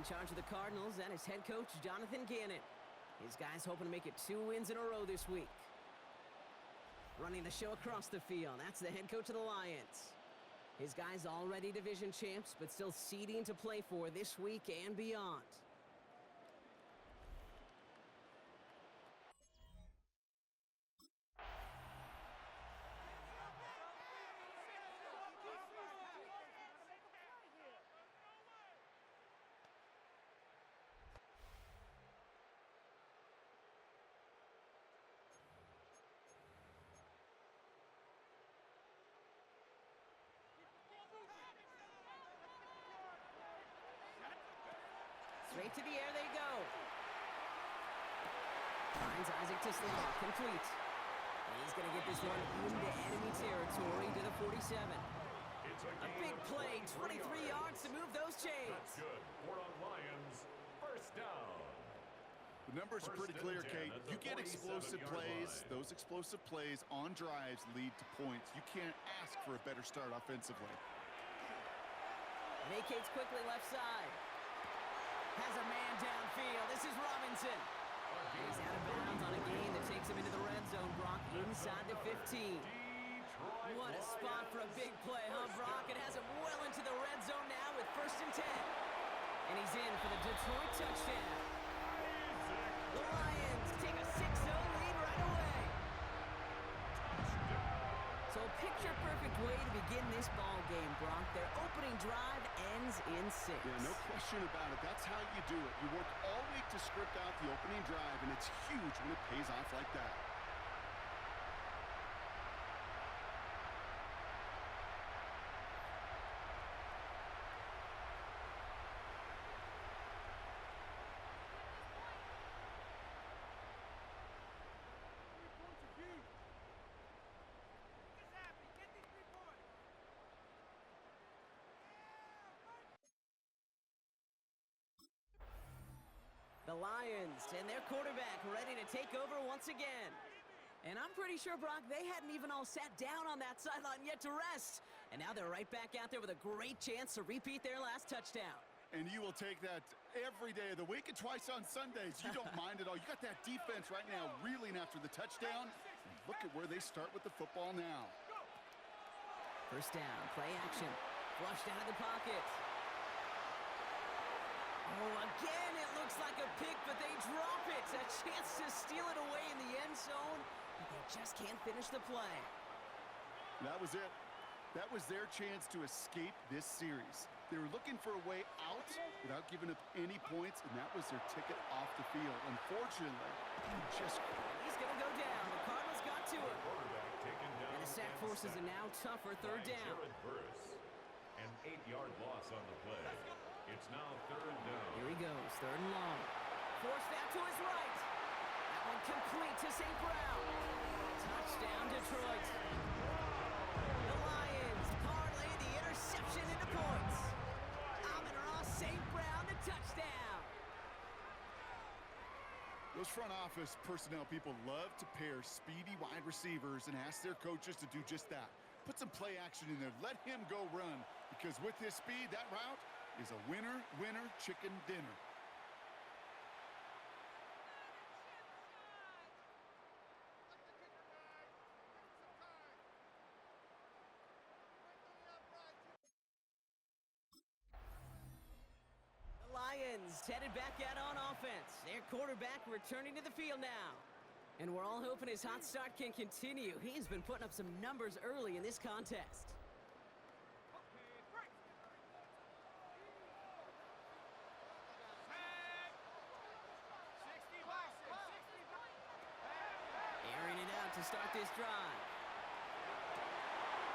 In charge of the Cardinals, and his head coach, Jonathan Gannon. His guys hoping to make it 2 wins in a row this week. Running the show across the field, that's the head coach of the Lions. His guys already division champs, but still seeding to play for this week and beyond. Straight to the air they go. Finds Isaac to Slaw, complete. He's going to get this one into enemy territory to the 47. A big play, 23 yards to move those chains. That's good. 4 on Lions. First down. The numbers are pretty clear, Kate. You get explosive plays. Those explosive plays on drives lead to points. You can't ask for a better start offensively. Vacates quickly left side. Has a man downfield. This is Robinson. He's out of bounds on a gain that takes him into the red zone, Brock, inside the 15. What a spot for a big play, huh, Brock? It has him well into the red zone now with 1st and 10. And he's in for the Detroit touchdown. The Lions take a 6-0 lead right away. So a picture-perfect way to begin this ball game, Brock. Their opening drive ends in 6. Yeah, no question about it. That's how you do it. You work all week to script out the opening drive, and it's huge when it pays off like that. The Lions and their quarterback ready to take over once again. And I'm pretty sure, Brock, they hadn't even all sat down on that sideline yet to rest. And now they're right back out there with a great chance to repeat their last touchdown. And you will take that every day of the week and twice on Sundays. You don't mind at all. You got that defense right now reeling after the touchdown. And look at where they start with the football now. First down, play action. Flushed out of the pocket. Oh, again, it looks like a pick, but they drop it. A chance to steal it away in the end zone, but they just can't finish the play. That was it. That was their chance to escape this series. They were looking for a way out without giving up any points, and that was their ticket off the field. Unfortunately, he's going to go down. The Cardinals got to him. And the sack forces a now tougher 3rd down. An 8-yard loss on the play. It's now 3rd down. Here he goes, 3rd and long. Forced out to his right. That one complete to St. Brown. Touchdown, Detroit. The Lions parlay the interception into points. Amon-Ra St. Brown to touchdown. those front office personnel people love to pair speedy wide receivers and ask their coaches to do just that. Put some play action in there. Let him go run, because with his speed, that route is a winner, winner, chicken dinner. The Lions headed back out on offense. Their quarterback returning to the field now. And we're all hoping his hot start can continue. He's been putting up some numbers early in this contest. Airing it out to start this drive.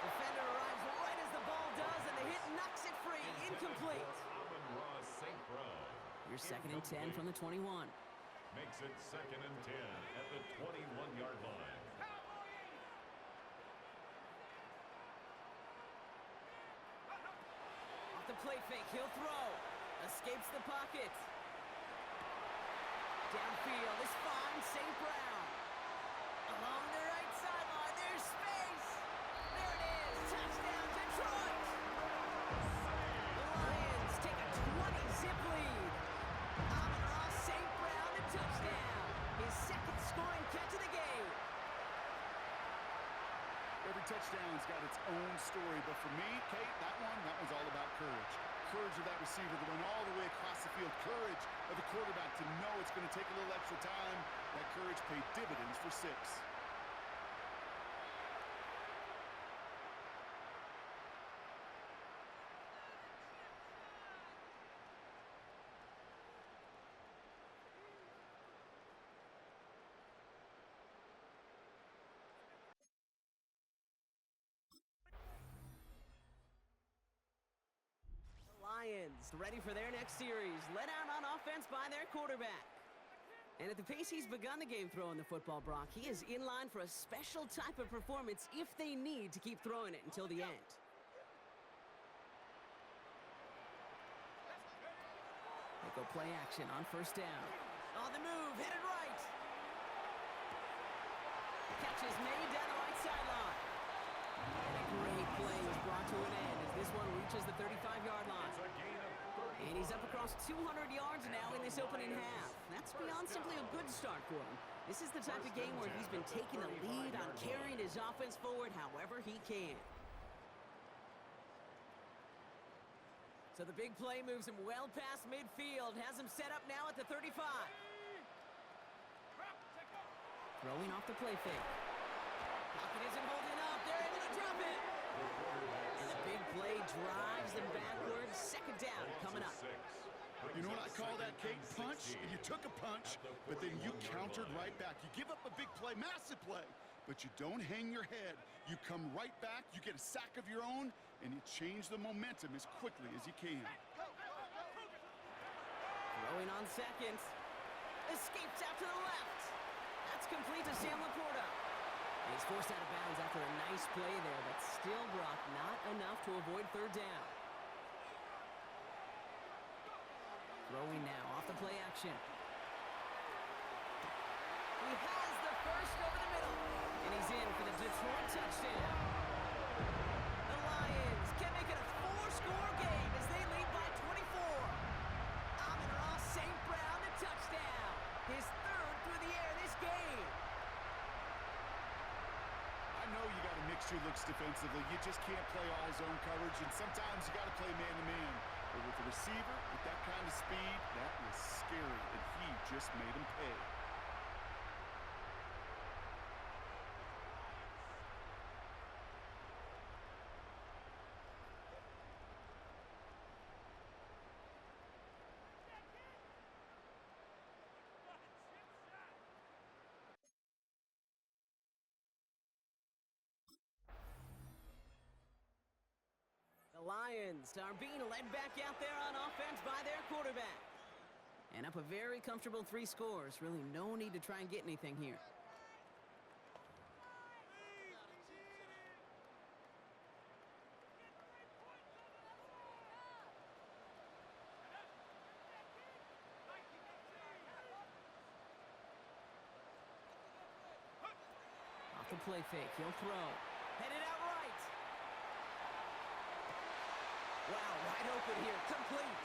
Defender arrives right as the ball does, and the hit knocks it free. Incomplete. Your 2nd and 10 from the 21. Makes it 2nd and 10 at the 21-yard line. Off the play fake, he'll throw. Escapes the pocket. Downfield is fine, St. Brown. Along the right sideline, there's space. There it is, touchdown Detroit. The Lions take a 20-zip lead. touchdown's got its own story, but for me, Kate, that one's all about courage. Courage of that receiver to run all the way across the field. Courage of the quarterback to know it's going to take a little extra time. That courage paid dividends for 6. Lions ready for their next series, led out on offense by their quarterback. And at the pace he's begun the game throwing the football, Brock, he is in line for a special type of performance if they need to keep throwing it until the end. They go play action on first down. On the move, headed right. Catch is made down the right sideline. And a great play was brought to an end as this one reaches the 35-yard line. And he's up across 200 yards now in this opening half. That's beyond simply a good start for him. This is the type of game where he's been taking the lead on carrying his offense forward however he can. So the big play moves him well past midfield, has him set up now at the 35. Throwing off the play fake. Pocket isn't holding up. They're able to drop it. And the big play drives them backwards. Second down coming up. You know what I call that, Kate? Punch. You took a punch, but then you countered right back. You give up a big play, massive play, but you don't hang your head. You come right back, you get a sack of your own, and you change the momentum as quickly as you can. Throwing on second. Escapes out to the left. That's complete to Sam Laporta. He's forced out of bounds after a nice play there, but still, Brock, not enough to avoid third down. Throwing now off the play action. He has the first over the middle, and he's in for the Detroit touchdown. The Lions can make it a 4-score game as they lead by 24. Amon-Ra St. Brown, the touchdown. His third through the air this game. I know you got to mix your looks defensively. You just can't play all zone coverage, and sometimes you got to play man-to-man. But with the receiver, with that kind of speed, that was scary, and he just made him pay. The Lions are being led back out there on offense by their quarterback. And up a very comfortable 3 scores. Really no need to try and get anything here. Off the play fake, he'll throw. Headed out right. Wow, wide open here, complete.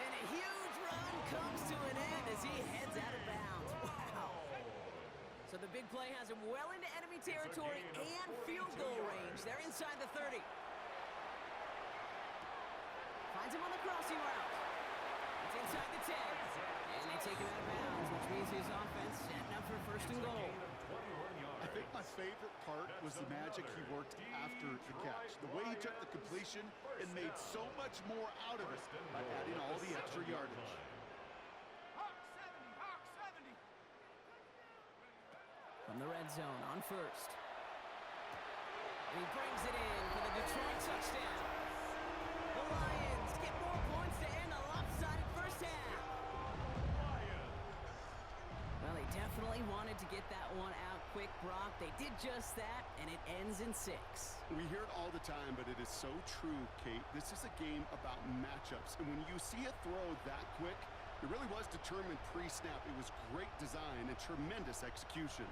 And a huge run comes to an end as he heads out of bounds. Wow. So the big play has him well into enemy territory and field goal range. They're inside the 30. Finds him on the crossing route. It's inside the 10. And they take him out of bounds, which means his offense setting up for first and goal. I think my favorite part was the magic he worked after the catch. The way he took the completion and made so much more out of it by adding all the extra yardage. From the red zone on first. And he brings it in for the Detroit touchdown. The Lions get more points to end a lopsided first half. Well, they definitely wanted to get that one out quick, Brock. They did just that, and it ends in 6. We hear it all the time, but it is so true, Kate. This is a game about matchups, and when you see a throw that quick, it really was determined pre-snap. It was great design and tremendous execution.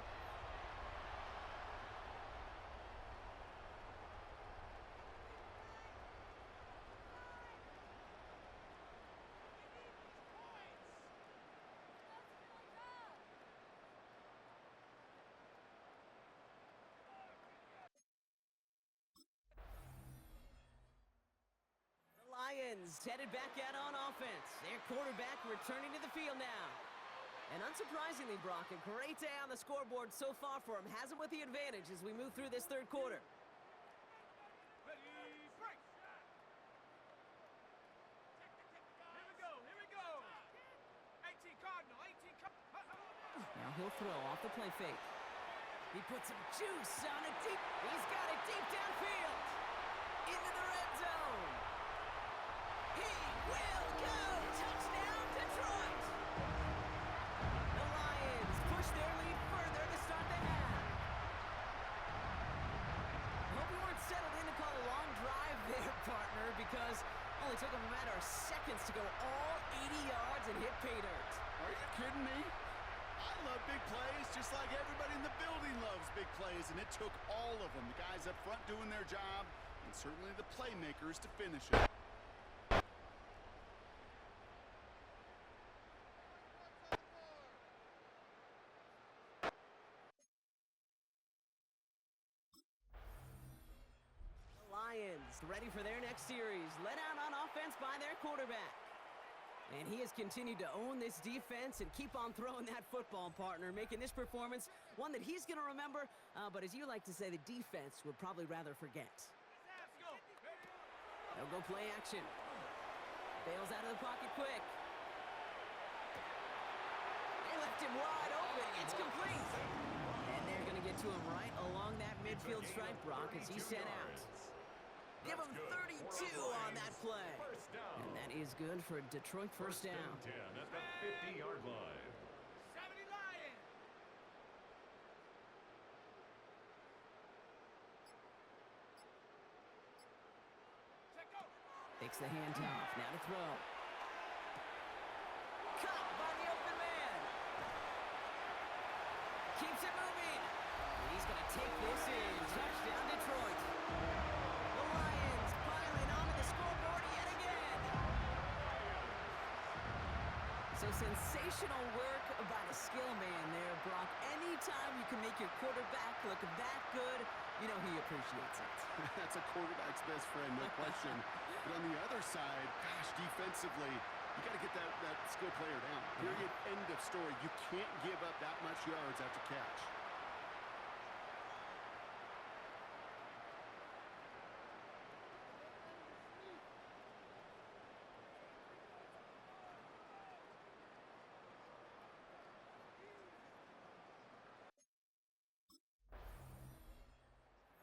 Lions headed back out on offense. Their quarterback returning to the field now. And unsurprisingly, Brock, a great day on the scoreboard so far for him. Has him with the advantage as we move through this third quarter. Ready, break. Here we go. 18 Cardinal, 18 Cardinal. Now he'll throw off the play fake. He puts some juice on it deep. He's got it deep downfield. Into the red zone. He will go. Touchdown, Detroit. The Lions push their lead further to start the half. Hope you weren't settled in to call a long drive there, partner, because it only took him a matter of seconds to go all 80 yards and hit pay dirt. Are you kidding me? I love big plays just like everybody in the building loves big plays, and it took all of them. The guys up front doing their job, and certainly the playmakers to finish it. The Lions ready for their next series, led out on offense by their quarterback. And he has continued to own this defense and keep on throwing that football, partner, making this performance one that he's going to remember, but as you like to say, the defense would probably rather forget. They'll go play action. Bails out of the pocket quick. They left him wide open. It's complete. And they're going to get to him right along that midfield stripe, Brock, as he's sent out. Give him 32 on that play. And that is good for a Detroit first down. 10 at the 50-yard line. 70 Lions. Check go. Takes the handoff. Now to throw. Caught by the open man. Keeps it moving. And he's going to take this in. Touchdown, Detroit. The Lions piling onto the scoreboard yet again. So sensational work by the skill man there, Brock. Anytime you can make your quarterback look that good, you know he appreciates it. That's a quarterback's best friend, no question. But on the other side, gosh, defensively, you got to get that skill player down. Period, end of story. You can't give up that much yards after catch.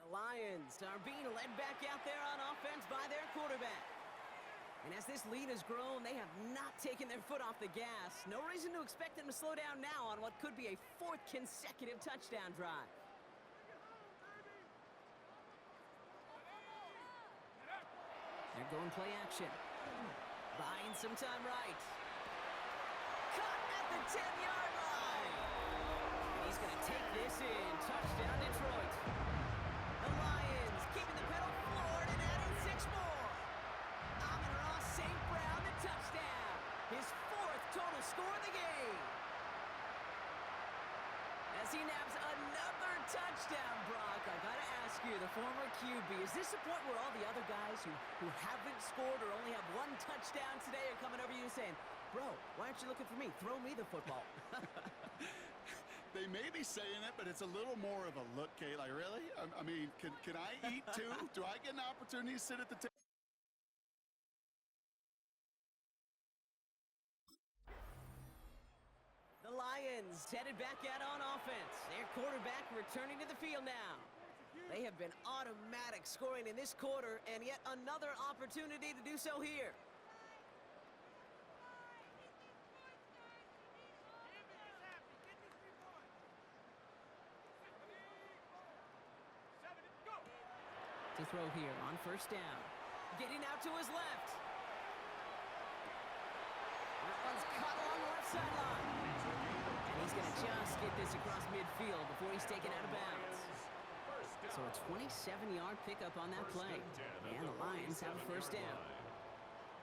Lions are being led back out there on offense by their quarterback. And as this lead has grown, they have not taken their foot off the gas. No reason to expect them to slow down now on what could be a fourth consecutive touchdown drive. They're going play action. Buying some time right. Cut at the 10-yard line. And he's going to take this in. Touchdown, Detroit. The Lions keeping the pedal floored and adding 6 more. Amon-Ra St. Brown, the touchdown. His 4th total score of the game. As he naps another touchdown, Brock, I gotta ask you, the former QB, is this the point where all the other guys who haven't scored or only have 1 touchdown today are coming over you saying, bro, why aren't you looking for me? Throw me the football. They may be saying it, but it's a little more of a look, Kate. Like, really? I mean, can I eat too? Do I get an opportunity to sit at the table? The Lions headed back out on offense. Their quarterback returning to the field now. They have been automatic scoring in this quarter, and yet another opportunity to do so here. To throw here on first down. Getting out to his left. That one's cut along the left sideline. And he's going to just get this across midfield before he's taken out of bounds. So a 27-yard pickup on that play. And the Lions have a first down.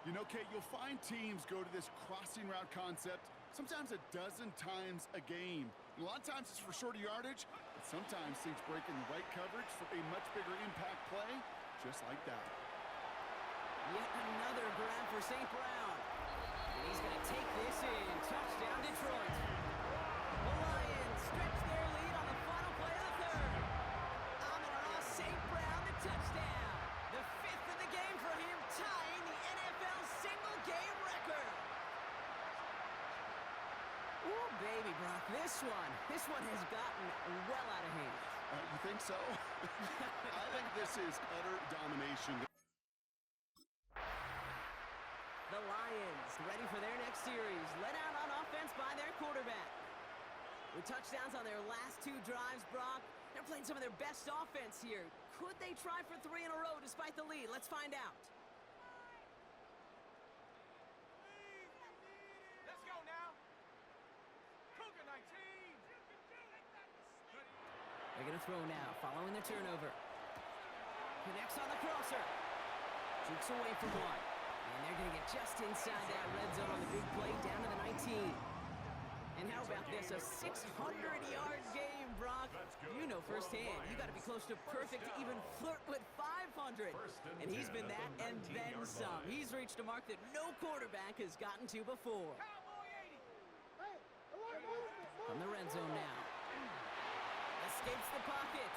You know, Kate, you'll find teams go to this crossing route concept sometimes a dozen times a game. And a lot of times it's for shorter yardage, but sometimes teams break in the right coverage for a much bigger impact play, just like that. Yet another grab for St. Brown. And he's going to take this in. Touchdown, Detroit. The Lions stretch their lead on the final play of the third. Amon-Ra St. Brown, the touchdown. The fifth of the game for him, tying the NFL single-game record. Ooh, baby, Brock, this one has gotten well out of hand. You think so? I think this is utter domination. The Lions ready for their next series, led out on offense by their quarterback. With touchdowns on their last two drives, Brock, they're playing some of their best offense here. Could they try for 3 in a row despite the lead? Let's find out. Let's go now. Cougar 19. They're going to throw now, following the turnover. Connects on the crosser. Jukes away from one. And they're going to get just inside that red zone on the big play, down to the 19. And how about this, a 600-yard game, Brock? You know firsthand, you got to be close to perfect to even flirt with 500. And he's been that and then some. He's reached a mark that no quarterback has gotten to before. Cowboy 80. From the red zone now. Escapes the pocket.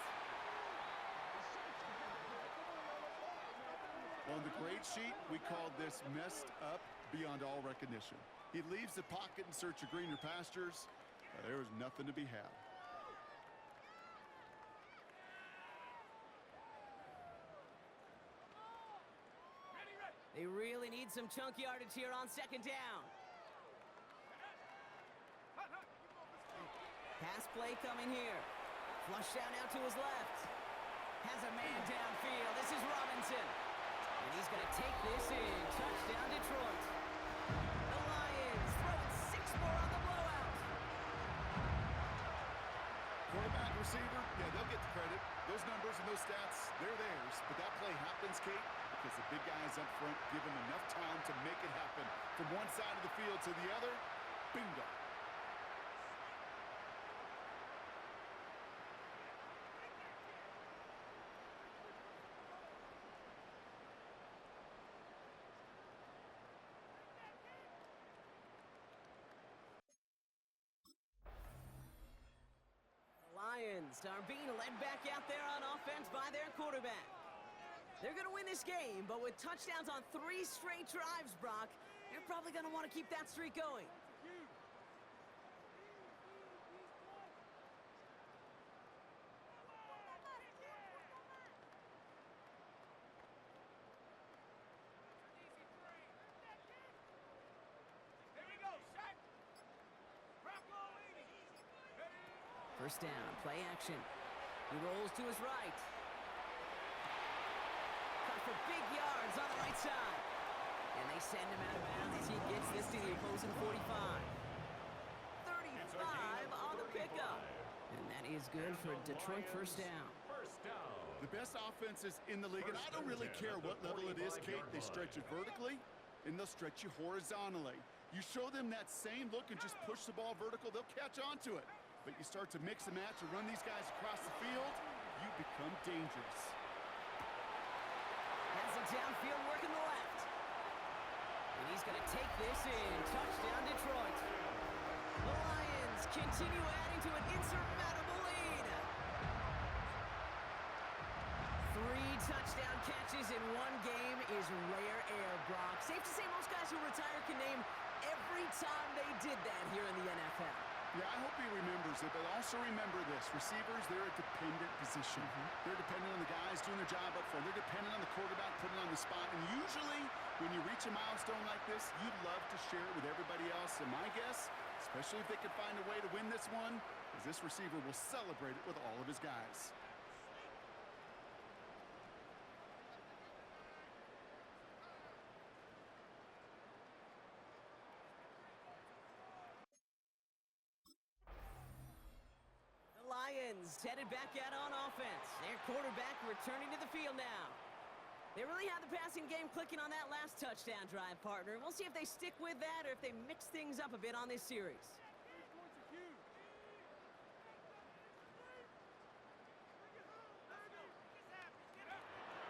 On the grade sheet, we called this messed up beyond all recognition. He leaves the pocket in search of greener pastures. There was nothing to be had. Ready, ready. They really need some chunk yardage here on second down. Hut, hut. Pass play coming here. Flush down out to his left. Has a man downfield. This is Robinson. And he's going to take this in. Touchdown, Detroit. The Lions throwing 6 more on the blowout. Quarterback, receiver, yeah, they'll get the credit. Those numbers and those stats, they're theirs. But that play happens, Kate, because the big guys up front give them enough time to make it happen. From one side of the field to the other, bingo. Lions are being led back out there on offense by their quarterback. They're going to win this game, but with touchdowns on 3 straight drives, Brock, they're probably going to want to keep that streak going. Here we go, set. Bronco 80. Ready. First down, play action. He rolls to his right. Caught for big yards on the right side. And they send him out of bounds as he gets this to the opposing 45. 35 on the pickup. And that is good for Detroit first down. First down. The best offenses in the league, and I don't really care what level it is, Kate. They stretch it vertically, and they'll stretch you horizontally. You show them that same look and just push the ball vertical, they'll catch on to it. But you start to mix and match and run these guys across the field, you become dangerous. Has it downfield, working the left. And he's going to take this in. Touchdown, Detroit. The Lions continue adding to an insurmountable lead. 3 touchdown catches in one game is rare air, Brock. Safe to say most guys who retire can name every time they did that here in the NFL. Yeah, I hope he remembers it, but also remember this. Receivers, they're a dependent position. They're dependent on the guys doing their job up front. They're dependent on the quarterback putting on the spot. And usually, when you reach a milestone like this, you'd love to share it with everybody else. And my guess, especially if they could find a way to win this one, is this receiver will celebrate it with all of his guys. Lions headed back out on offense. Their quarterback returning to the field now. They really have the passing game clicking on that last touchdown drive, partner. We'll see if they stick with that or if they mix things up a bit on this series.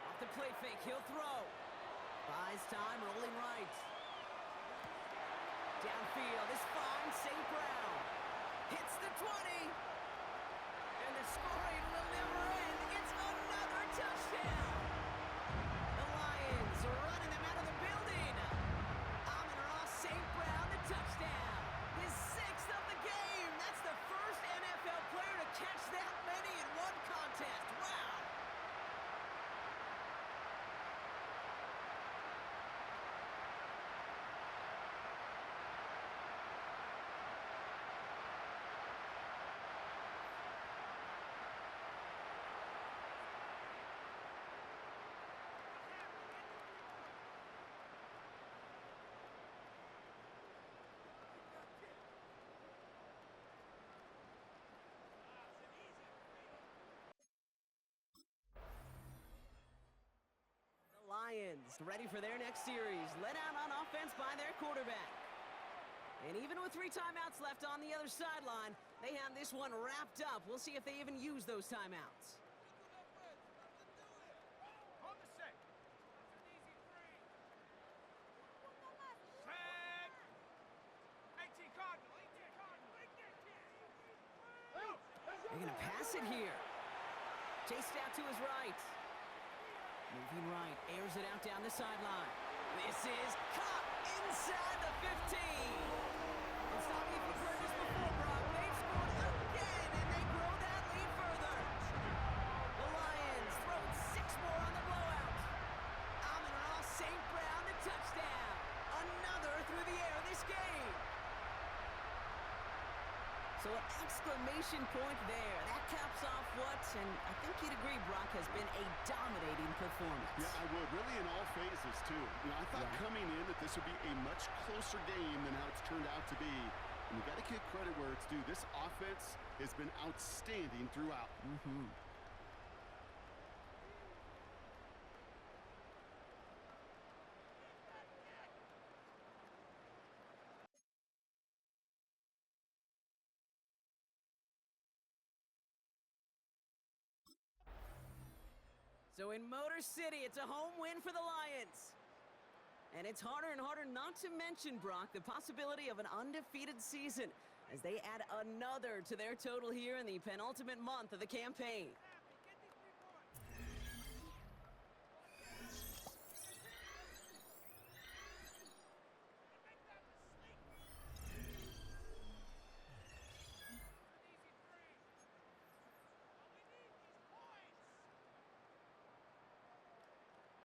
Off the play fake, he'll throw. Buys time, rolling right. Downfield, this finds St. Brown. Hits the 20. And the scoring will never end. It's another touchdown. The Lions are running them out of the building. Amon-Ra St. Brown, the touchdown. His 6th of the game. That's the first NFL player to catch that many in one contest. Wow. Lions ready for their next series, led out on offense by their quarterback. And even with 3 timeouts left on the other sideline, they have this one wrapped up. We'll see if they even use those timeouts. On the set. That's an easy 3. Set. 18 Cardinals. 18 Cardinals. They're going to pass it here. Chased out to his right. Moving right, airs it out down the sideline. This is caught inside the 15. And stop me if you've heard this before, Brock. They've scored again, and they grow that lead further. The Lions throw 6 more on the blowout. Amon-Ra St. Brown, the touchdown. Another through the air this game. So an exclamation point there. That caps off what, and I think you'd agree, Brock, has been a dominating performance. Yeah, I would. Really in all phases, too. I thought coming in that this would be a much closer game than how it's turned out to be. And you got to give credit where it's due. This offense has been outstanding throughout. So in Motor City, it's a home win for the Lions. And it's harder and harder not to mention, Brock, the possibility of an undefeated season as they add another to their total here in the penultimate month of the campaign.